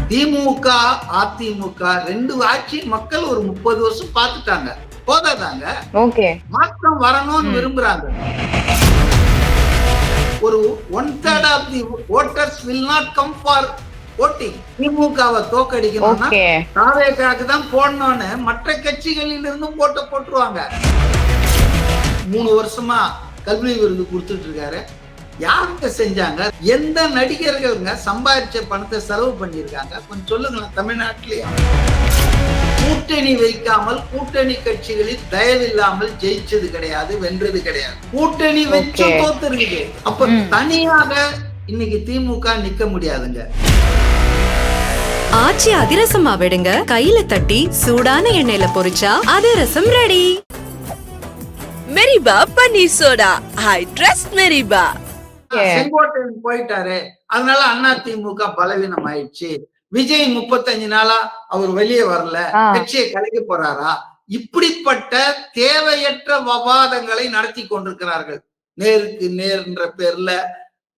திமுக அதிமுக ரெண்டு ஆட்சி மக்கள் ஒரு 30 வருஷம் பார்த்துட்டாங்க. போதாதாங்க, மாற்றம் வரணும்னு விரும்புறாங்க. ஒரு 1/3 of the voters will not come for voting. திமுகவை தோக்கடிக்கணும்னா தாவேகாக்கு தான் போடணும்னு மற்ற கட்சிகளில் இருந்தும் போட்டுருவாங்க. 3 வருஷமா கல்வி விருது கொடுத்துட்டு இருக்காரு. யாருங்க செஞ்சாங்க? எந்த நடிகர்கள்ங்க சம்பாதிச்ச பணத்தை செலவு பண்ணிருக்காங்க? கொஞ்சம் சொல்லுங்களேன். தமிழ்நாட்டிலேயே கூட்டணி வைக்காமல் கூட்டணி கட்சிகளில் தயவில்லாமல் ஜெயிச்சது கிடையாது, வென்றது கிடையாது. கூட்டணி வச்சு தோத்துருக்கு. அப்ப தனியாக இன்னைக்கு திமுக நிக்க முடியாதுங்க. ஆச்சி அதிரசமா விடுங்க, கையில தட்டி சூடான எண்ணெயில பொரிச்சா அதிரசம் ரெடி. மெரிபா பன்னீர் soda, I trust Meripa. Sengottaiyan போயிட்டாரு, அதனால அதிமுக பலவீனம் ஆயிடுச்சு. விஜய் 35 நாளா அவர் வெளியே வரல, கட்சியை கலைக்க போறாரா? இப்படிப்பட்ட தேவையற்ற விவாதங்களை நடத்தி கொண்டிருக்கிறார்கள். நேருக்கு நேர்ன்ற பேர்ல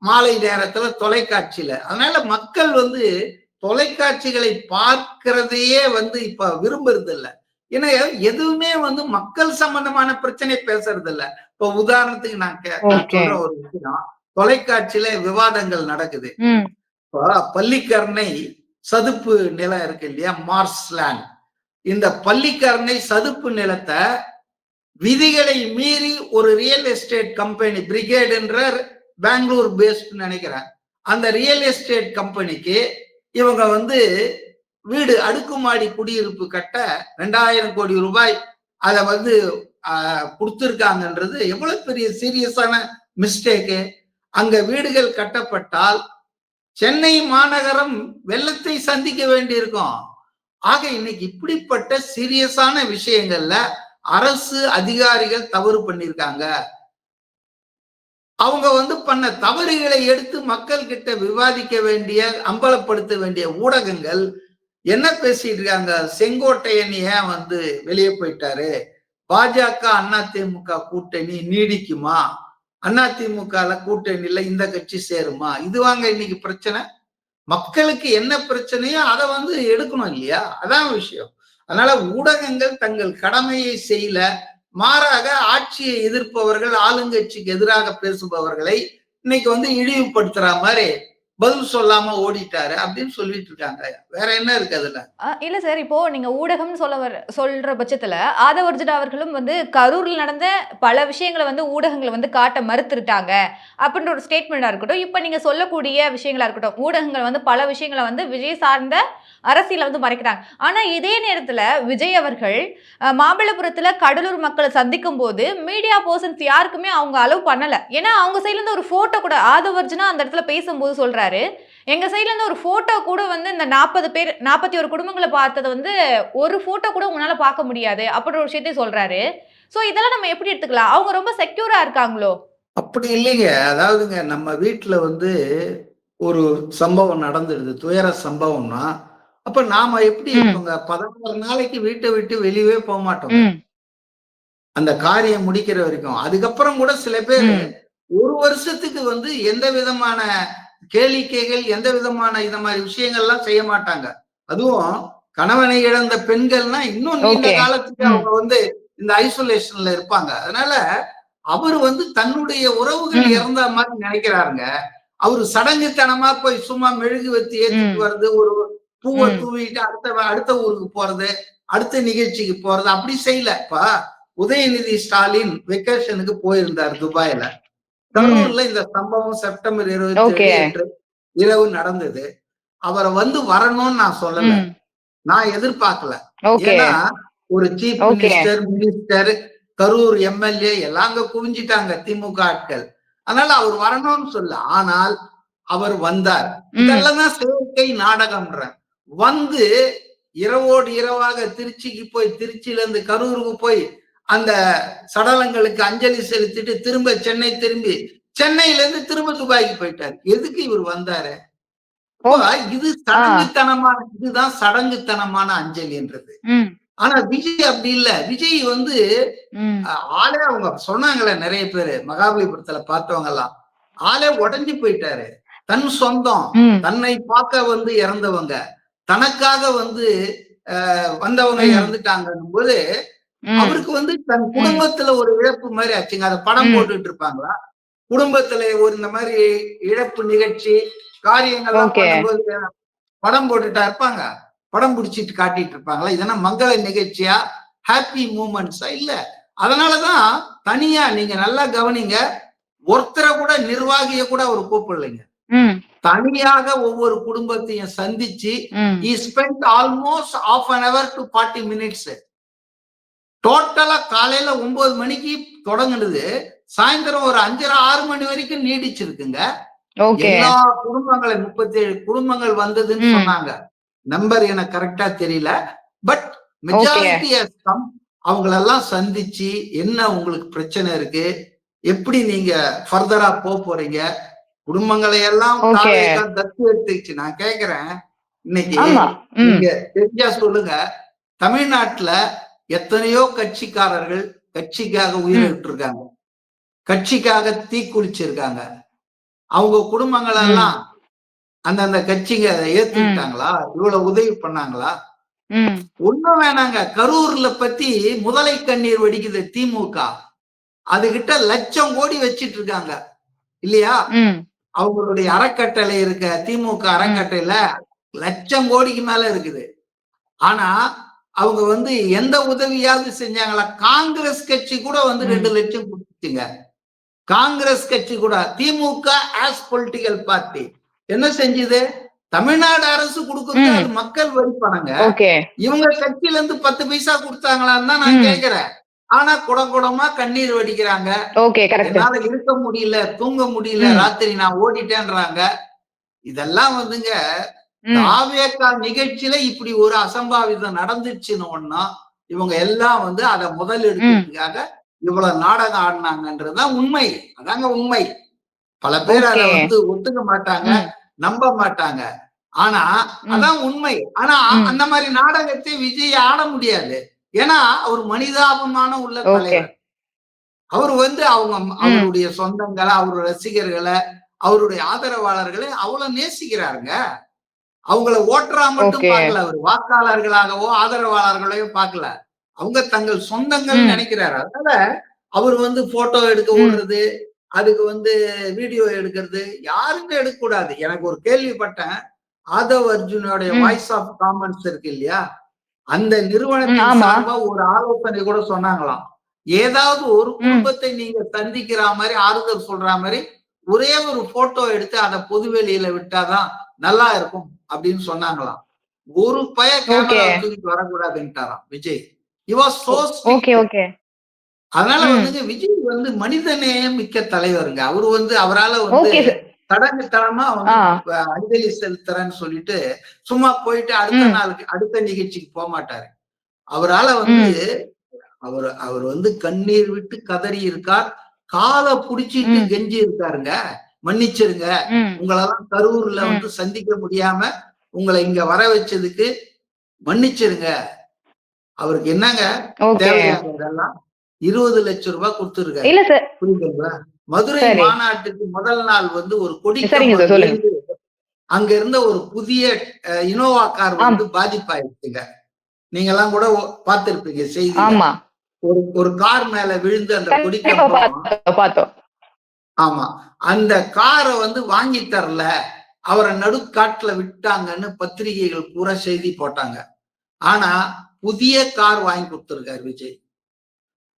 மாலை நேரத்துல தொலைக்காட்சியில. அதனால மக்கள் தொலைக்காட்சிகளை பார்க்கிறதையே இப்ப விரும்புறது இல்ல. ஏன்னா எதுவுமே மக்கள் சம்பந்தமான பிரச்சனை பேசுறது இல்ல. இப்ப உதாரணத்துக்கு நான் சொல்ற ஒரு விஷயம், தொலைக்காட்சியில விவாதங்கள் நடக்குது. பள்ளிக்கரணை சதுப்பு நிலம் இருக்கு இல்லையா, மார்ஸ்லேண்ட். இந்த பள்ளிக்கரணை சதுப்பு நிலத்தை விதிகளை மீறி ஒரு ரியல் எஸ்டேட் கம்பெனி, பிரிகேடுன்ற பெங்களூர் பேஸ்ட் நினைக்கிறேன், அந்த ரியல் எஸ்டேட் கம்பெனிக்கு இவங்க வீடு அடுக்குமாடி குடியிருப்பு கட்ட 2000 கோடி ரூபாய் அதை கொடுத்திருக்காங்கன்றது எவ்வளவு பெரிய சீரியஸான மிஸ்டேக்கு. அங்க வீடுகள் கட்டப்பட்டால் சென்னை மாநகரம் வெள்ளத்தை சந்திக்க வேண்டியிருக்கும். ஆக இன்னைக்கு இப்படிப்பட்ட சீரியஸான விஷயங்கள்ல அரசு அதிகாரிகள் தவறு பண்ணிருக்காங்க. அவங்க பண்ண தவறுகளை எடுத்து மக்கள் கிட்ட விவாதிக்க வேண்டிய, அம்பலப்படுத்த வேண்டிய ஊடகங்கள் என்ன பேசிட்டு இருக்காங்க? செங்கோட்டையன் ஏன் வெளியே போயிட்டாரு? பாஜக அதிமுக கூட்டணி நீடிக்குமா? அதிமுக கூட்டணியில இந்த கட்சி சேருமா? இதுவாங்க இன்னைக்கு பிரச்சனை. மக்களுக்கு என்ன பிரச்சனையோ அதை எடுக்கணும் இல்லையா? அதான் விஷயம். அதனால ஊடகங்கள் தங்கள் கடமையை செய்யல, மாறாக ஆட்சியை எதிர்ப்பவர்கள், ஆளுங்கட்சிக்கு எதிராக பேசுபவர்களை இன்னைக்கு இழிவுபடுத்துற மாதிரி பதில் சொல்லாம ஓடிட்டாரு அப்படின்னு சொல்லிட்டு இருக்காங்க. வேற என்ன இருக்கு அதுல? இல்ல சார், இப்போ நீங்க ஊடகம் சொல்ற பட்சத்துல ஆதவர்ஜுனா அவர்களும் கரூர்ல நடந்த பல விஷயங்களை ஊடகங்களை காட்ட மறுத்துட்டாங்க அப்படின்ற ஒரு ஸ்டேட்மெண்டா இருக்கட்டும், இப்ப நீங்க சொல்லக்கூடிய விஷயங்களா இருக்கட்டும், ஊடகங்கள் பல விஷயங்களை விஜய் சார்ந்த அரசியல மறைக்கிறாங்க. ஆனா இதே நேரத்துல விஜய் அவர்கள் மாமல்லபுரத்துல கடலூர் மக்களை சந்திக்கும் போது மீடியா பர்சன்ஸ் யாருக்குமே அவங்க அலோவ் பண்ணல. ஏன்னா அவங்க சைட்ல இருந்து ஒரு போட்டோ கூட ஆதவர்ஜுனா அந்த இடத்துல பேசும்போது சொல்றாரு, எங்க சைட்ல இருந்து ஒரு போட்டோ கூட இந்த 40 பேர் 41 குடும்பங்களை பார்த்தது ஒரு போட்டோ கூட உங்களால பார்க்க முடியாது அப்படின்ற ஒரு விஷயத்தையும் சொல்றாரு. சோ இதெல்லாம் நம்ம எப்படி எடுத்துக்கலாம்? அவங்க ரொம்ப செக்யூரா இருக்காங்களோ? அப்படி இல்லைங்க. அதாவதுங்க, நம்ம வீட்டுல ஒரு சம்பவம் நடந்துடுது, துயர சம்பவம்னா, அப்ப நாம எப்படி இருப்போங்க? 16 நாளைக்கு வீட்டை விட்டு வெளியவே போக மாட்டோம், அந்த காரியம் முடிக்கிற வரைக்கும். அதுக்கப்புறம் கூட சில பேர் 1 வருஷத்துக்கு எந்த விதமான கேளிக்கைகள், எந்த விதமான இந்த மாதிரி விஷயங்கள்லாம் செய்ய மாட்டாங்க. அதுவும் கணவனை இழந்த பெண்கள்னா இன்னும் நீண்ட காலத்துக்கு அவங்க இந்த ஐசோலேஷன்ல இருப்பாங்க. அதனால அவரு தன்னுடைய உறவுகள் இறந்த மாதிரி நினைக்கிறாருங்க. அவரு சடங்குத்தனமா போய் சும்மா மெழுகு வச்சு ஏற்றிட்டு வர்றது, ஒரு பூவை தூவிட்டு அடுத்த ஊருக்கு போறது, அடுத்த நிகழ்ச்சிக்கு போறது, அப்படி செய்யல. இப்ப உதயநிதி ஸ்டாலின் வெக்கேஷனுக்கு போயிருந்தார் துபாயில. கரூர்ல இந்த சம்பவம் செப்டம்பர் 27 இரவு நடந்தது. அவரை வரணும்னு நான் சொல்லல, நான் எதிர்பார்க்கல. ஏன்னா ஒரு சீஃப் மினிஸ்டர், கரூர் எம்எல்ஏ எல்லாம் அங்க குவிஞ்சிட்டாங்க திமுக ஆட்கள். அதனால அவர் வரணும்னு சொல்ல. ஆனால் அவர் வந்தார். இதெல்லாம் தான் செயற்கை நாடகம்ன்ற. இரவோடு இரவாக திருச்சிக்கு போய், திருச்சியில இருந்து கரூருக்கு போய் அந்த சடலங்களுக்கு அஞ்சலி செலுத்திட்டு திரும்ப சென்னை திரும்பி, சென்னையில இருந்து திரும்ப துபாய்க்கு போயிட்டாரு. எதுக்கு இவர் வந்தாரு? இது சடங்குத்தனமான, இதுதான் சடங்குத்தனமான அஞ்சலின்றது. ஆனா விஜய் அப்படி இல்ல. விஜய் ஆளே, அவங்க சொன்னாங்களே நிறைய பேரு மகாபலிபுரத்துல பார்த்தவங்க எல்லாம், ஆளே உடஞ்சி போயிட்டாரு. தன் சொந்தம், தன்னை பார்க்க இறந்தவங்க, தனக்காக வந்து வந்தவங்க இறந்துட்டாங்கன்னும் போது அவருக்கு வந்து தன் குடும்பத்துல ஒரு இழப்பு மாதிரி ஆச்சுங்க. அதை படம் போட்டுட்டு இருப்பாங்களா? குடும்பத்துல ஒரு இந்த மாதிரி இழப்பு நிகழ்ச்சி காரியங்கள்லாம் பண்ணும்போது படம் போட்டுட்டா இருப்பாங்க, படம் பிடிச்சிட்டு காட்டிட்டு இருப்பாங்களா? இதெல்லாம் மங்கள நிகழ்ச்சியா, ஹாப்பி மூமெண்ட்ஸா? இல்ல. அதனாலதான் தனியா நீங்க நல்லா கவனிங்க, ஒருத்தரை கூட நிர்வாகிய கூட அவர் கூப்பிடலைங்க. தனியாக ஒவ்வொரு குடும்பத்தையும் சந்திச்சு he spent almost half an hour to 40 minutes. டோட்டலா காலையில 9 மணிக்கு தொடங்குனது, சாயந்தரம் ஒரு 5:30 6 மணி வரைக்கும் நீடிச்சிருக்குங்க. எல்லா குடும்பங்களும் 37 குடும்பங்கள் வந்ததுன்னு சொன்னாங்க. நம்பர் எனக்கு கரெக்டா தெரியல. பட் மெஜாரிட்டி அவங்களெல்லாம் சந்திச்சு என்ன உங்களுக்கு பிரச்சனை இருக்கு, எப்படி நீங்க ஃபர்தரா போறீங்க, குடும்பங்களை எல்லாம் தத்து எடுத்துச்சு. நான் கேக்குறேன், இன்னைக்கு நீங்க தெரிஞ்சா சொல்லுங்க, தமிழ்நாட்டுல எத்தனையோ கட்சிக்காரர்கள் கட்சிக்காக உயிரை விட்டுருக்காங்க, கட்சிக்காக தீக்குளிச்சிருக்காங்க. அவங்க குடும்பங்கள் எல்லாம் அந்தந்த கட்சிங்க அதை ஏத்துக்கிட்டாங்களா? இவ்வளவு உதவி பண்ணாங்களா? ஒண்ணும் வேணாங்க. கரூர்ல பத்தி முதலை கண்ணீர் வடிக்குது திமுக. அதுகிட்ட லட்சம் கோடி வச்சிட்டு இருக்காங்க இல்லையா? அவங்களுடைய அறக்கட்டளை இருக்க திமுக அறக்கட்டளையில லட்சம் கோடிக்கு மேல இருக்குது. ஆனா அவங்க வந்து எந்த உதவியாவது செஞ்சாங்களா? காங்கிரஸ் கட்சி கூட வந்து 2 லட்சம் கொடுத்துச்சுங்க. காங்கிரஸ் கட்சி கூட. திமுக ஆஸ் பொலிட்டிக்கல் பார்ட்டி என்ன செஞ்சது? தமிழ்நாடு அரசு கொடுக்குறது அது மக்கள் வரி பணங்க. இவங்க கட்சியில இருந்து 10 பைசா கொடுத்தாங்களான்னு தான் நான் கேக்குறேன். ஆனா குடமா கண்ணீர் வடிக்கிறாங்க. என்னால இருக்க முடியல, தூங்க முடியல, ராத்திரி நான் ஓடிட்டேன்றாங்க. இதெல்லாம் வந்துங்க தாவேகா நிகழ்ச்சியில இப்படி ஒரு அசம்பாவிதம் நடந்துச்சுன்னு ஒன்னா இவங்க எல்லாம் வந்து அதை முதல் எடுக்கிறதுக்காக இவ்வளவு நாடகம் ஆடினாங்கன்றதுதான் உண்மை. அதாங்க உண்மை. பல பேர் அதை வந்து ஒத்துக்க மாட்டாங்க, நம்ப மாட்டாங்க. ஆனா அதான் உண்மை. ஆனா அந்த மாதிரி நாடகத்தை விஜய் ஆட முடியாது. ஏன்னா அவர் மனிதாபமான உள்ள தலைவர். அவர் வந்து அவருடைய சொந்தங்களை, அவருடைய ரசிகர்களை, அவருடைய ஆதரவாளர்களை அவ்வளவு நேசிக்கிறாருங்க. அவங்கள ஓட்டுறா மட்டும் பார்க்கல, அவர் வாக்காளர்களாகவோ ஆதரவாளர்களையோ பார்க்கல. அவங்க தங்கள் சொந்தங்கள் நினைக்கிறாரு. அதனால அவர் வந்து போட்டோ எடுக்க ஓடுறது, அதுக்கு வந்து வீடியோ எடுக்கிறது யாருமே எடுக்க கூடாது. எனக்கு ஒரு கேள்விப்பட்டேன், ஆதவ் அர்ஜுனோடைய வாய்ஸ் ஆஃப் காமன்ஸ் இருக்கு இல்லையா, அந்த நிறுவனத்தின் சார்பா ஒரு ஆலோசனை கூட சொன்னாங்களாம். ஏதாவது ஒரு குடும்பத்தை நீங்க சந்திக்கிற மாதிரி ஆறுதல் சொல்ற மாதிரி ஒரே ஒரு போட்டோ எடுத்து அதை பொதுவெளியில விட்டாதான் நல்லா இருக்கும் அப்படின்னு சொன்னாங்களாம். ஒரு கேமரா தூக்கிட்டு வரக்கூடாதுன்ட்டாராம் விஜய். அதனால வந்து விஜய் வந்து மனிதநேயம் மிக்க தலைவருங்க. அவரு வந்து அவரால வந்து தடங்குத்தனமா வந்து அஞ்சலி செலுத்துறேன்னு சொல்லிட்டு சும்மா போயிட்டு அடுத்த நாளுக்கு அடுத்த நிகழ்ச்சிக்கு போக மாட்டாரு. அவரால வந்து அவர் வந்து கண்ணீர் விட்டு கதறி இருக்கார், காலை புடிச்சிட்டு கெஞ்சி இருக்காருங்க. மன்னிச்சிருங்க, உங்களெல்லாம் கரூர்ல வந்து சந்திக்க முடியாம உங்களை இங்க வர வச்சதுக்கு மன்னிச்சிருங்க. அவருக்கு என்னங்க தேவையான இதெல்லாம் 20 லட்சம் ரூபாய் கொடுத்துருக்காரு. புரியுதுங்களா? மதுரை மாநாட்டுக்கு முதல் நாள் வந்து ஒரு கொடி அங்க இருந்த ஒரு புதிய இனோவா கார் வந்து பாதிப்பாயிருச்சுங்க. நீங்க எல்லாம் கூட பார்த்திருப்பீங்க செய்தி. ஒரு கார் மேல விழுந்து அந்த கொடி கம்பம். ஆமா, அந்த காரை வந்து வாங்கி தரல, அவரை நடுக்காட்டுல விட்டாங்கன்னு பத்திரிகைகள் பூரா செய்தி போட்டாங்க. ஆனா புதிய கார் வாங்கி கொடுத்திருக்காரு விஜய்.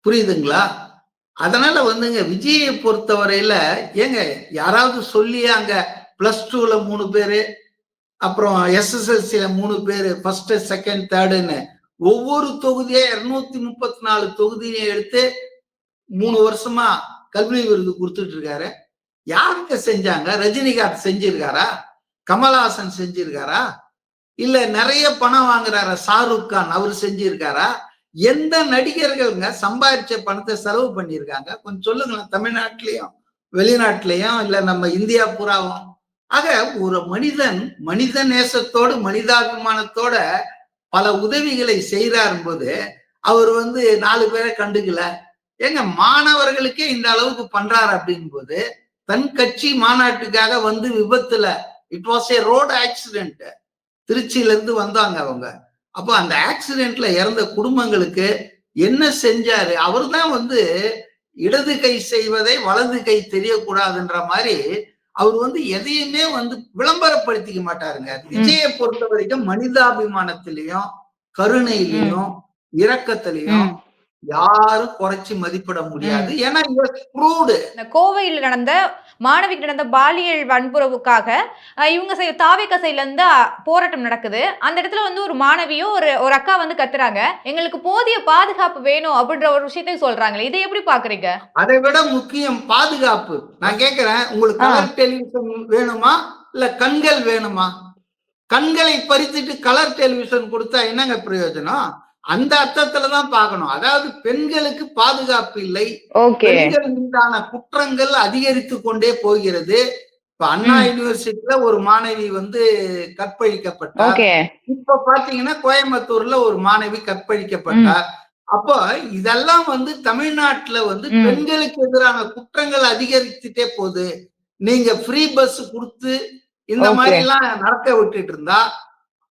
புரியுதுங்களா? அதனால வந்துங்க விஜயை பொறுத்தவரையில ஏங்க யாராவது சொல்லி அங்க +2ல 3 பேரு, அப்புறம் SSLCல 3 பேரு, ஃபர்ஸ்ட் செகண்ட் தேர்டுன்னு ஒவ்வொரு தொகுதியா 234 தொகுதியை எடுத்து 3 வருஷமா கல்வி விருது கொடுத்துட்டு இருக்காரு. யாருங்க செஞ்சாங்க? ரஜினிகாந்த் செஞ்சிருக்காரா? கமல்ஹாசன் செஞ்சிருக்காரா? இல்ல நிறைய பணம் வாங்குறாரா ஷாருக் கான், அவர் செஞ்சிருக்காரா? எந்த நடிகர்கள்ங்க சம்பாதிச்ச பணத்தை செலவு பண்ணியிருக்காங்க? கொஞ்சம் சொல்லுங்களேன். தமிழ்நாட்டிலையும் வெளிநாட்டிலையும் இல்ல நம்ம இந்தியா பூராவும். ஆக ஒரு மனிதன் மனித நேசத்தோடு மனிதாபிமானத்தோட பல உதவிகளை செய்யறாரும் போது அவர் வந்து 4 பேரை கண்டுக்கல. ஏங்க மாணவர்களுக்கே இந்த அளவுக்கு பண்றாரு அப்படின் போது தன் கட்சி மாநாட்டுக்காக வந்து விபத்துல, it was a road accident, திருச்சியில இருந்து வந்தாங்க அவங்க. அப்போ அந்த ஆக்சிடென்ட்ல இறந்த குடும்பங்களுக்கு என்ன செஞ்சாரு? அவர்தான் வந்து இடது கை செய்வதை வலது கை தெரியக்கூடாதுன்ற மாதிரி அவர் வந்து எதையுமே வந்து விளம்பரப்படுத்திக்க மாட்டாருங்க. விஜயை பொறுத்த வரைக்கும் மனிதாபிமானத்திலையும் கருணையிலையும் இரக்கத்திலையும் யாரும் குறைச்சு மதிப்பிட முடியாது. ஏன்னா இந்த கோவையில் நடந்த மாணவிக்கு நடந்த பாலியல் வன்புறவுக்காக இவங்க தாவேக்கா சைட்ல இருந்து போராட்டம் நடக்குது. அந்த இடத்துல வந்து ஒரு மாணவியோ ஒரு அக்கா வந்து கத்துறாங்க, எங்களுக்கு போதிய பாதுகாப்பு வேணும் அப்படின்ற ஒரு விஷயத்தையும் சொல்றாங்களே, இதை எப்படி பாக்குறீங்க? அதை விட முக்கியம் பாதுகாப்பு. நான் கேட்கிறேன், உங்களுக்கு கலர் டெலிவிஷன் வேணுமா இல்ல கண்கள் வேணுமா? கண்களை பறித்துட்டு கலர் டெலிவிஷன் கொடுத்தா என்னங்க பிரயோஜனம்? அந்த அர்த்தத்துலதான் பார்க்கணும். அதாவது பெண்களுக்கு பாதுகாப்பு இல்லை, பெண்கள் மீதான குற்றங்கள் அதிகரித்து கொண்டே போகிறது. இப்ப அண்ணா யூனிவர்சிட்டியில ஒரு மாணவி வந்து கற்பழிக்கப்பட்டார். இப்ப பாத்தீங்கன்னா கோயம்புத்தூர்ல ஒரு மாணவி கற்பழிக்கப்பட்டார். அப்போ இதெல்லாம் வந்து தமிழ்நாட்டுல வந்து பெண்களுக்கு எதிரான குற்றங்கள் அதிகரிச்சுட்டே போகுது. நீங்க ஃப்ரீ பஸ் கொடுத்து இந்த மாதிரி எல்லாம் நடக்க விட்டுட்டு இருந்தா,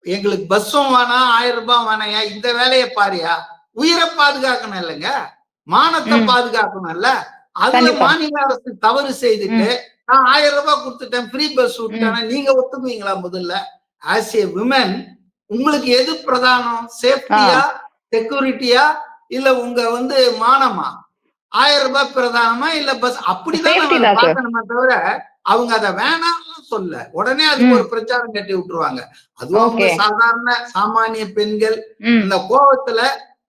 எங்களுக்கு பஸ்ஸும் வேணாம் 1000 ரூபாய் வேணையா, இந்த வேலையை பாரியா. உயிரை பாதுகாக்கணும் இல்லைங்க, மானத்தை பாதுகாக்கணும் இல்ல. அதுல மாநில அரசு தவறு செய்துட்டு நான் 1000 ரூபாய் கொடுத்துட்டேன், ஃப்ரீ பஸ் விட்டேன், நீங்க ஒத்துக்குவீங்களா? முதல்ல ஆஸ் ஏ விமன் உங்களுக்கு எது பிரதானம்? சேஃப்டியா, செக்யூரிட்டியா, இல்ல உங்க வந்து மானமா? 1000 ரூபாய் பிரதானமா இல்ல பஸ்? அப்படிதான் நம்ம பார்க்கணுமே தவிர அவங்க அதை வேணாம்னு சொல்ல உடனே அதுக்கு ஒரு பிரச்சாரம் கட்டி விட்டுருவாங்க. அதுவும் அவங்க சாதாரண சாமானிய பெண்கள் இந்த கோபத்துல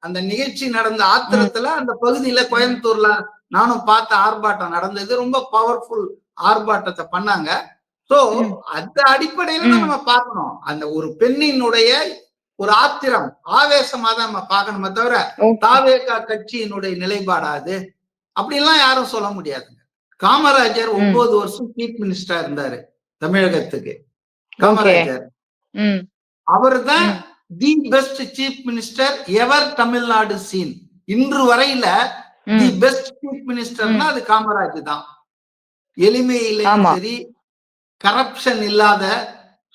அந்த நிகழ்ச்சி நடந்த ஆத்திரத்துல அந்த பகுதியில கோயம்புத்தூர்ல நானும் பார்த்த ஆர்ப்பாட்டம் நடந்தது. ரொம்ப பவர்ஃபுல் ஆர்ப்பாட்டத்தை பண்ணாங்க. சோ அந்த அடிப்படையில தான் நம்ம பார்க்கணும். அந்த ஒரு பெண்ணினுடைய ஒரு ஆத்திரம் ஆவேசமா தான் நம்ம பார்க்கணுமே தவிர தாவேகா கட்சியினுடைய நிலைப்பாடாது அப்படிலாம் யாரும் சொல்ல முடியாதுங்க. காமராஜர் 9 வருஷம் சீஃப் மினிஸ்டரா இருந்தாரு தமிழகத்துக்கு. காமராஜர் அவர் தான் the best chief minister ever Tamil Nadu seen. இன்று வரையில தி பெஸ்ட் சீஃப் மினிஸ்டர்னா அது காமராஜ் தான். எளிமையிலையும் சரி, கரப்ஷன் இல்லாத,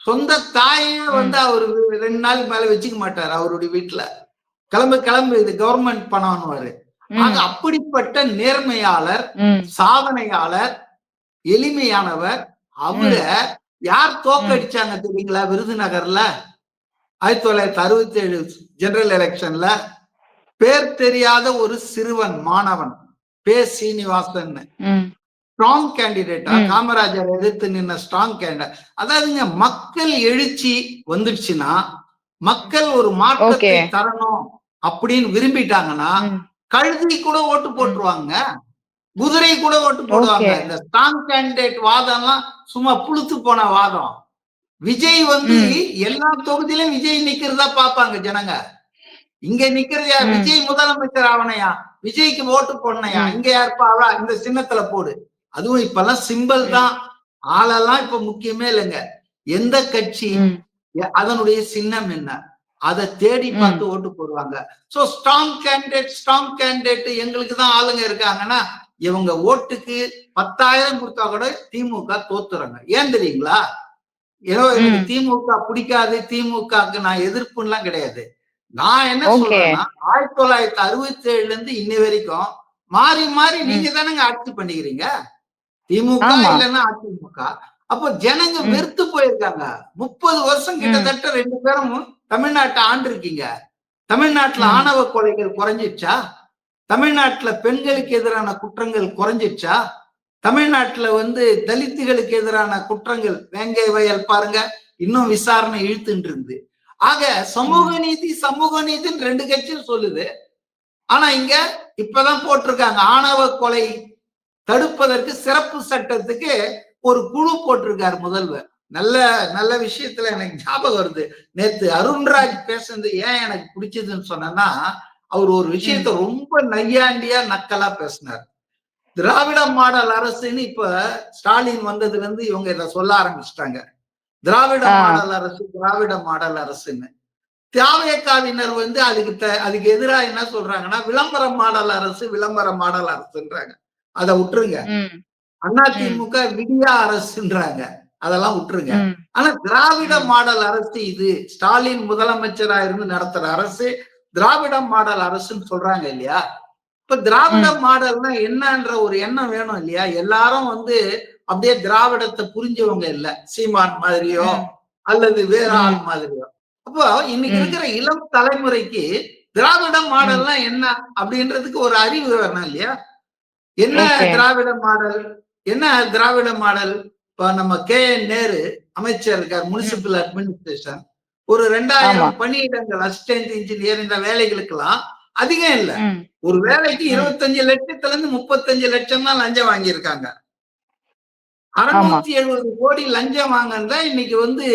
சொந்த தாயே வந்து அவரு 2 நாள் மேல வச்சுக்க மாட்டாரு அவருடைய வீட்டுல. கிளம்பு இது கவர்மெண்ட் பணம்னுவாரு. அப்படிப்பட்ட நேர்மையாளர், சாதனையாளர், எளிமையானவர். அவரை யார் தோக்கடிச்சாங்க தெரியுங்களா? விருதுநகர்ல 1967 ஜெனரல் எலெக்ஷன்ல பேர் தெரியாத ஒரு சிறுவன் மாணவன் பேர் சீனிவாசன் ஸ்ட்ராங் கேண்டிடேட்டா காமராஜர் எதிர்த்து நின்ன ஸ்ட்ராங் கேண்டிடேட். அதாவதுங்க மக்கள் எழுச்சி வந்துடுச்சுன்னா, மக்கள் ஒரு மாற்றத்தை தரணும் அப்படின்னு விரும்பிட்டாங்கன்னா கழுதி கூட ஓட்டு போட்டுருவாங்க, குதிரை கூட ஓட்டு போடுவாங்க. இந்த ஸ்ட்ராங் கேண்டிடேட் வாதம்லாம் சும்மா புளுத்து போன வாதம். விஜய் வந்து எல்லா தொகுதியிலும் விஜய் நிக்கிறதா பாப்பாங்க ஜனங்க. இங்க நிக்கிறது யார்? விஜய் முதலமைச்சர் ஆவணையா, விஜய்க்கு ஓட்டு போடணையா, இங்க யாருப்பா இந்த சின்னத்துல போடு. அதுவும் இப்பெல்லாம் சிம்பிள் தான், ஆளெல்லாம் இப்ப முக்கியமே இல்லைங்க. எந்த கட்சி, அதனுடைய சின்னம் என்ன, அதை தேடி பார்த்து ஓட்டு போடுவாங்க. சோ ஸ்ட்ராங் கேண்டிடேட் எங்களுக்கு தான் ஆளுங்க இருக்காங்கன்னா, இவங்க ஓட்டுக்கு 10,000 கொடுத்தா கூட திமுக தோத்துறாங்க. ஏன் தெரியுங்களா? ஏதோ எனக்கு திமுக பிடிக்காது, திமுகக்கு நான் எதிர்ப்புலாம் கிடையாது. நான் என்ன சொல்றேன்னா, 1967 இருந்து இன்னி வரைக்கும் மாறி மாறி நீங்க தானங்க ஆட்சி பண்ணிக்கிறீங்க. திமுக இல்லைன்னா அதிமுக. அப்போ ஜனங்க வெறுத்து போயிருக்காங்க. 30 வருஷம் கிட்டத்தட்ட 2 பேரும் தமிழ்நாட்டை ஆண்டு இருக்கீங்க. தமிழ்நாட்டுல ஆணவ கொலைகள் குறைஞ்சிடுச்சா? தமிழ்நாட்டுல பெண்களுக்கு எதிரான குற்றங்கள் குறைஞ்சிடுச்சா? தமிழ்நாட்டுல வந்து தலித்துகளுக்கு எதிரான குற்றங்கள், வேங்கை வயல் பாருங்க, இன்னும் விசாரணை இழுத்துட்டு இருந்து. ஆக சமூக நீதின்னு 2 கட்சியும் சொல்லுது. ஆனா இங்க இப்பதான் போட்டிருக்காங்க, ஆணவ கொலை தடுப்பதற்கு சிறப்பு சட்டத்துக்கு ஒரு குழு போட்டிருக்காரு முதல்வர். நல்ல நல்ல விஷயத்துல எனக்கு ஞாபகம் வருது, நேத்து அருண்ராஜ் பேசுறது ஏன் எனக்கு பிடிச்சதுன்னு சொன்னா, அவர் ஒரு விஷயத்த ரொம்ப நையாண்டியா நக்கலா பேசினார். திராவிட மாடல் அரசுன்னு இப்ப ஸ்டாலின் வந்ததுல இருந்து இவங்க இத சொல்ல ஆரம்பிச்சிட்டாங்க. திராவிட மாடல் அரசுன்னு. தியாவேக்காவினர் வந்து அதுக்கு எதிராக என்ன சொல்றாங்கன்னா, விளம்பர மாடல் அரசுன்றாங்க. அதை விட்டுருங்க. அதிமுக விடியா அரசுன்றாங்க. அதெல்லாம் விட்டுருங்க. ம். ஆனா திராவிட ம். மாடல் அரசு இது. ஸ்டாலின் முதலமைச்சரா இருந்து நடத்துற அரசு திராவிட மாடல் அரசுன்னு சொல்றாங்க இல்லையா? இப்ப திராவிட ம். மாடல்னா என்னன்ற ஒரு எண்ணம் வேணும் இல்லையா? எல்லாரும் வந்து அப்படியே திராவிடத்தை புரிஞ்சவங்க இல்ல. சீமான் மாதிரியோ ம். அல்லது வேற ஆள் ம். மாதிரியோ. அப்போ இன்னைக்கு ம். இருக்கிற இளம் தலைமுறைக்கு திராவிட ம். மாடல்னா என்ன அப்படின்றதுக்கு ஒரு அறிவு வேணும் இல்லையா? என்ன ஓகே. திராவிட மாடல்? என்ன திராவிட மாடல்? இப்ப நம்ம கே.என். நேரு அமைச்சர் இருக்கார். ம். Municipal administration. ஒரு ஆமா. 2000 பணியிடங்கள் அசிஸ்டன்ட் இன்ஜினியர் இந்த வேலைகளுக்கெல்லாம் அதிகம் இல்ல. ம். ஒரு வேலைக்கு ம். 25 லட்சத்துல இருந்து 35 லட்சம் தான் லஞ்சம் வாங்கியிருக்காங்க. ஆமா. 670 கோடி லஞ்சம் வாங்கினதா இன்னைக்கு வந்து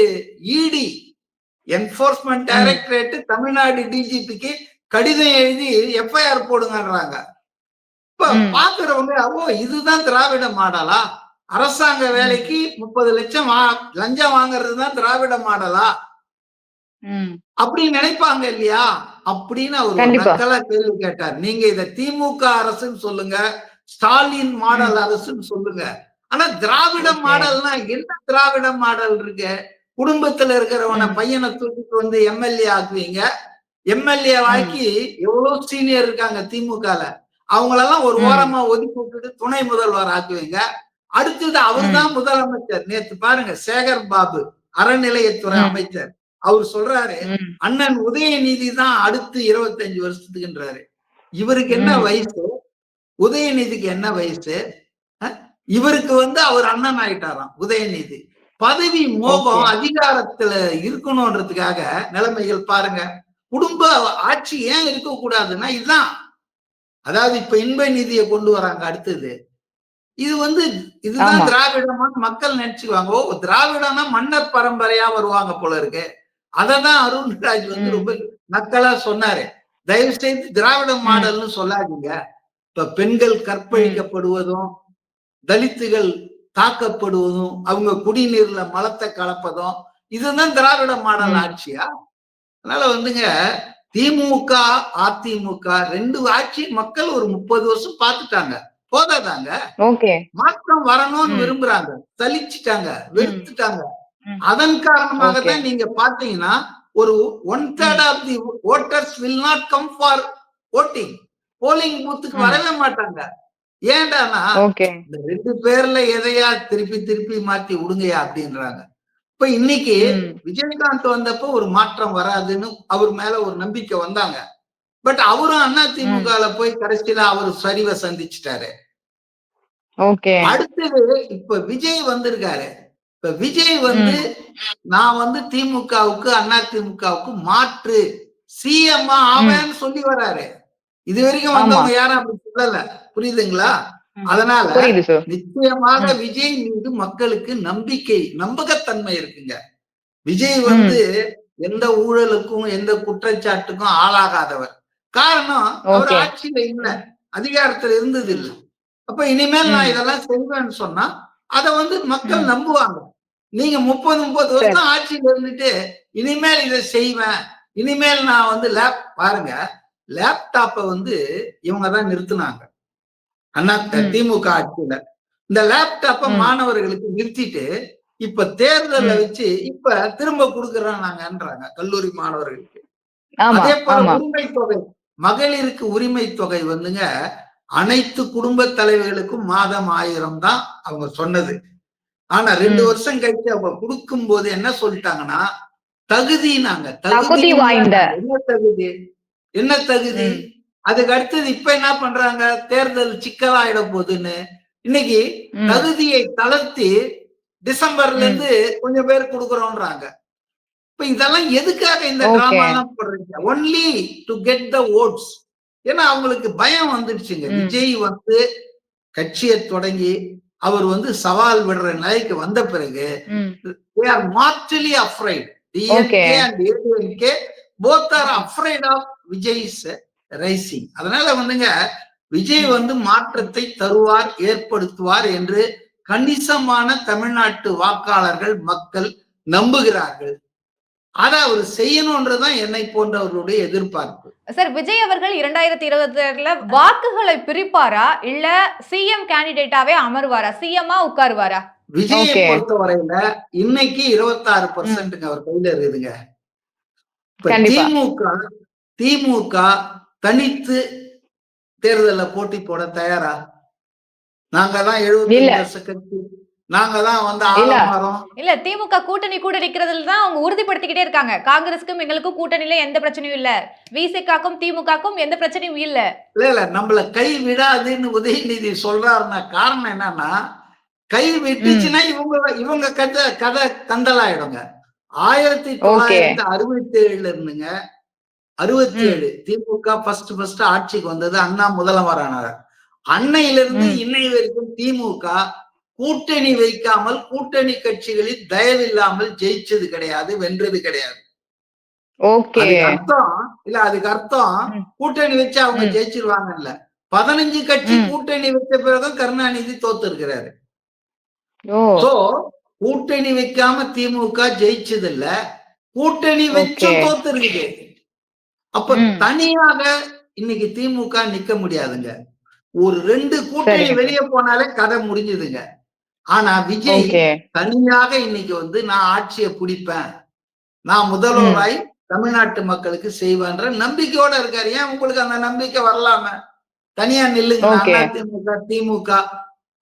இடி என்போர்ஸ்மென்ட் ம். டைரக்டரேட் தமிழ்நாடு டிஜிபிக்கு கடிதம் எழுதி எஃப்ஐஆர் போடுங்கன்றாங்க. இப்ப ம். பாக்குறவங்க ஓ இதுதான் திராவிட மாடலா? அரசாங்க ம். வேலைக்கு 30 லட்சம் லஞ்சம் வாங்குறது தான் திராவிட மாடலா? ம். அப்படின்னு நினைப்பாங்க இல்லையா? அப்படின்னு அவர் ஒரு கண்டிப்பா. நக்கலா கேள்வி கேட்டார். நீங்க இத திமுக அரசுன்னு சொல்லுங்க, ஸ்டாலின் மாடல் ம். அரசுன்னு சொல்லுங்க. ஆனா திராவிட ஓகே. மாடல்னா என்ன திராவிட மாடல் இருக்கு? குடும்பத்துல இருக்கிறவன ம். பையனை தூக்கிட்டு வந்து எம்எல்ஏ ஆக்குவீங்க. எம்எல்ஏ ம். ஆக்கி எவ்வளவு சீனியர் இருக்காங்க திமுகல. அவங்களெல்லாம் ஒரு ம். ஓரமா ஒதுக்கி விட்டுட்டு துணை முதல்வர் ஆக்குவீங்க. அடுத்தது ம். அவர்தான் முதலமைச்சர். நேத்து பாருங்க சேகர் பாபு அறநிலையத்துறை ம். அமைச்சர். அவர் சொல்றாரு ம். அண்ணன் உதயநிதி தான் அடுத்து 25 வருஷத்துக்குன்றாரு. இவருக்கு என்ன ம். வயசு? உதயநிதிக்கு என்ன வயசு? அ? இவருக்கு வந்து அவர் அண்ணன் ஆயிட்டாராம் உதயநிதி. பதவி ஓகே. மோகம் அதிகாரத்துல இருக்கணும்ன்றதுக்காக நிலைமைகள் பாருங்க. குடும்ப ஆட்சி ஏன் இருக்கக்கூடாதுன்னா இதுதான். அதாவது இப்ப இன்ப நிதியை கொண்டு வராங்க அடுத்தது. இது வந்து இதுதான் ஆமா. திராவிடமான்னு மக்கள் நினைச்சுக்குவாங்க. ஓ திராவிடம்னா மன்னர் பரம்பரையா வருவாங்க போல இருக்கு. அததான் அருண்ராஜ் வந்து ரொம்ப ம். நக்கலா சொன்னாரு. தயவு செய்து திராவிட ம். மாடல்னு சொல்லாதீங்க. இப்ப பெண்கள் ம். கற்பழிக்கப்படுவதும், தலித்துகள் தாக்கப்படுவதும், அவங்க குடிநீர்ல மலத்தை கலப்பதும், இதுதான் திராவிட மாடல் ம். ஆட்சியா? அதனால வந்துங்க திமுக, அதிமுக 2 ஆட்சி மக்கள் ஒரு 30 வருஷம் பார்த்துட்டாங்க. போதாதாங்க? ஓகே. மாற்றம் வரணும்னு ம். விரும்புறாங்க. சலிச்சுட்டாங்க, ம். வெறுத்துட்டாங்க. ம். அதன் காரணமாக ஓகே. தான் நீங்க பார்த்தீங்கன்னா, ஒரு 1/3 ம். Of the voters will not come for voting. Polling பூத்துக்கு ம். வரவே மாட்டாங்க. ஏன்டான்னா, ஓகே. இந்த 2 பேர்ல எதையா திருப்பி திருப்பி மாத்தி விடுங்கயா அப்படின்றாங்க. இப்ப இன்னைக்கு ம். விஜயகாந்த் வந்தப்போ ஒரு மாற்றம் வராதுன்னு அவர் மேல ஒரு நம்பிக்கை வந்தாங்க. பட் அவரும் ம். அதிமுகல போய் கடைசியில அவர் சரிவை சந்திச்சுட்டாரு. ஓகே. அடுத்தது இப்ப விஜய் வந்திருக்காரு. இப்ப விஜய் வந்து ம். நான் வந்து திமுகவுக்கு அதிமுகவுக்கு மாற்று சிஎம் ம். ஆவேன்னு சொல்லி வராரு. இதுவரைக்கும் ஆமா. வந்தவங்க யாரும் அப்படி சொல்லல. புரியுதுங்களா? ம். அதனால புரியுது சார். நிச்சயமாக ம். விஜய் மீது மக்களுக்கு நம்பிக்கை, நம்பகத்தன்மை இருக்குங்க. விஜய் ம். வந்து எந்த ஊழலுக்கும், எந்த குற்றச்சாட்டுக்கும் ஆளாகாதவர். காரணம் அவர் ஓகே. ஆட்சியில இல்ல. ம். அதிகாரத்துல இருந்தது இல்ல. ம். அப்ப இனிமேல் நான் ம். இதெல்லாம் செய்வேன்னு சொன்னா, அத வந்து மக்கள் ம். நம்புவாங்க. நீங்க 30 சரி. வருஷம் ஆட்சியில இருந்துட்டு, இனிமேல் இத செய்வேன். இனிமேல் நான் வந்து பாருங்க, லேப்டாப்ப வந்து இவங்க தான் நிறுத்துனாங்க. ம். திமுக ஆட்சியில. இந்த லேப்டாப்ப ம். மாணவர்களுக்கு நிறுத்திட்டு, இப்ப தேர்தல்ல ம். வச்சு, இப்ப திரும்ப குடுக்குறோம் நாங்கன்றாங்க, கல்லூரி மாணவர்களுக்கு. ஆமா. அதே போல ஆமா. உரிமை தொகை, மகளிருக்கு உரிமை தொகை வந்துங்க, அனைத்து குடும்ப தலைவர்களுக்கும் மாதம் 1000 தான் அவங்க சொன்னது. ஆனா 2 ம். வருஷம் கழிச்சு அவங்க குடுக்கும்போது என்ன சொல்லிட்டாங்கன்னா, தகுதினாங்க. தகுதி தகுதியும் வாய்ந்த. இல்லன்னாங்க. என்ன தகுதி? என்ன தகுதி? ம். அதுக்கு அடுத்தது இப்ப என்ன பண்றாங்க? தேர்தல் சிக்கலாயிட போகுதுன்னு. இன்னைக்கு ம். தகுதியை தளர்த்தி டிசம்பர்ல ம். இருந்து கொஞ்சம் பேர் குடுக்குறோம்ன்றாங்க. இப்ப இதெல்லாம் எதுக்காக இந்த ஓகே. டிராமா எல்லாம் போடுறீங்க? Only to get the volts. ஏன்னா அவங்களுக்கு பயம் வந்துடுச்சுங்க. ம். விஜய் வந்து கட்சியை தொடங்கி அவர் வந்து சவால் விடுற நிலைக்கு வந்த பிறகு ம். they are mortally afraid. Okay. DMK and ADMK both are afraid of Vijay's rising. அதனால வந்துங்க விஜய் ம். வந்து மாற்றத்தை தருவார், ஏற்படுத்துவார் என்று கணிசமான தமிழ்நாட்டு வாக்காளர்கள் மக்கள் நம்புகிறார்கள். அத அவர் செய்யணும்ன்றதுதான் என்னை போன்றவர்களுடைய எதிர்பார்ப்பு. சார் விஜய் அவர்கள் 2026ல வாக்குகளை பிரிப்பாரா? இல்ல சிஎம் கேண்டிடேட்டாவே அமருவாரா? சிஎம்மா உட்காருவாரா? விஜயை Okay. பொறுத்தவரையில இன்னைக்கு 26% அவர் கையில இருக்குதுங்க. இப்ப கண்டிப்பா. திமுக தனித்து தேர்தல்ல போட்டி போட தயாரா? நாங்க தான் 75 வருஷ கட்சி, நாங்க தான் வந்து இல்ல. ஆலமரம். இல்ல திமுக கூட்டணி கூட நிக்கிறதுல தான் அவங்க உறுதிப்படுத்திக்கிட்டே இருக்காங்க. காங்கிரஸுக்கும் எங்களுக்கும் கூட்டணியில எந்த பிரச்சனையும் இல்ல. விசிகாக்கும் திமுகக்கும் எந்த பிரச்சனையும் இல்ல. இல்ல நம்மள கை விடாதுன்னு உதயநிதி சொல்றாருன்னா காரணம் என்னன்னா, கை விட்டுச்சுன்னா இவங்க கதை கந்தலாயிடுங்க. 1967 இருந்துங்க 67 திமுக ஃபர்ஸ்ட் ஆட்சிக்கு வந்தது. அண்ணா முதல்வரானார். அன்னையிலிருந்து இன்னை வரைக்கும் திமுக கூட்டணி வைக்காமல் கூட்டணி கட்சிகளில் தயவில்லாமல் ஜெயிச்சது கிடையாது, வென்றது கிடையாது. அதுக்கு அர்த்தம் கூட்டணி வச்சு அவங்க ஜெயிச்சிருவாங்க இல்ல. 15 கட்சி கூட்டணி வச்ச பிறகும் கருணாநிதி தோத்து இருக்கிறாரு. சோ கூட்டணி வைக்காம திமுக ஜெயிச்சது இல்ல, கூட்டணி வச்சும் தோத்து இருக்குது. அப்ப தனியாக இன்னைக்கு திமுக நிக்க முடியாதுங்க. ஒரு 2 கூட்டணி வெளியே போனாலே கதை முடிஞ்சதுங்க. ஆனா விஜய் தனியாக இன்னைக்கு வந்து நான் ஆட்சியை பிடிப்பேன், நான் முதல்வராய் தமிழ்நாட்டு மக்களுக்கு செய்வேன்ற நம்பிக்கையோட இருக்காரு. ஏன் உங்களுக்கு அந்த நம்பிக்கை வரலாம? தனியா நில்லுங்க, அதிமுக திமுக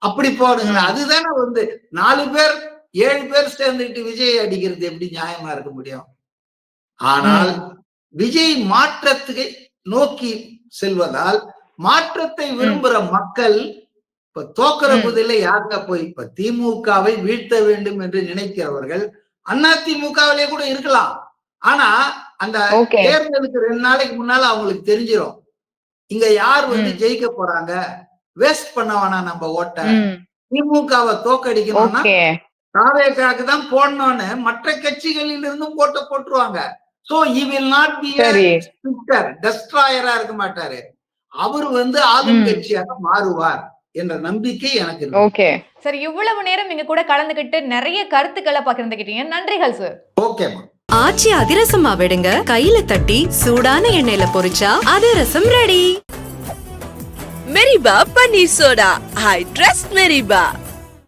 அப்படி போடுங்க. அதுதானே வந்து 4 பேர் 7 பேர் சேர்ந்துட்டு விஜய் அடிக்கிறது எப்படி நியாயமா இருக்க முடியும்? ஆனால் விஜய் மாற்றத்தை நோக்கி செல்வதால் மாற்றத்தை விரும்புற மக்கள் இப்ப தோக்கிற புதில யாருங்க போய் இப்ப திமுகவை வீழ்த்த வேண்டும் என்று நினைக்கிறவர்கள் அதிமுகவிலே கூட இருக்கலாம். ஆனா அந்த தேர்தலுக்கு 2 நாளைக்கு முன்னால அவங்களுக்கு தெரிஞ்சிடும் இங்க யார் வந்து ஜெயிக்க போறாங்க, வேஸ்ட் பண்ண வேணாம் நம்ம ஓட்ட. திமுகவை தோக்கடிக்கணும்னா தாவேகாக்கு தான் போடணும்னு மற்ற கட்சிகளில் இருந்தும் போட்டுருவாங்க. So he will not be a splitter, destroyer-ஆ இருக்க மாட்டாரு. அவர் வந்து ஆளும் கட்சியாக மாறுவார் என்ற நம்பிக்கை எனக்கு இருக்கு. சார் இவ்வளவு நேரம் நீங்க கூட கலந்துகிட்டு நிறைய கருத்துக்களை பகிர்ந்துக்கிட்டீங்க. நன்றிகள் சார். ஓகேமா. ஆச்சி அதிரசமா விடுங்க, கையில தட்டி சூடான எண்ணெயில பொரிச்சா அதிரசம் ரெடி. மெரிபா பன்னீர் சோடா. I trust மெரிபா.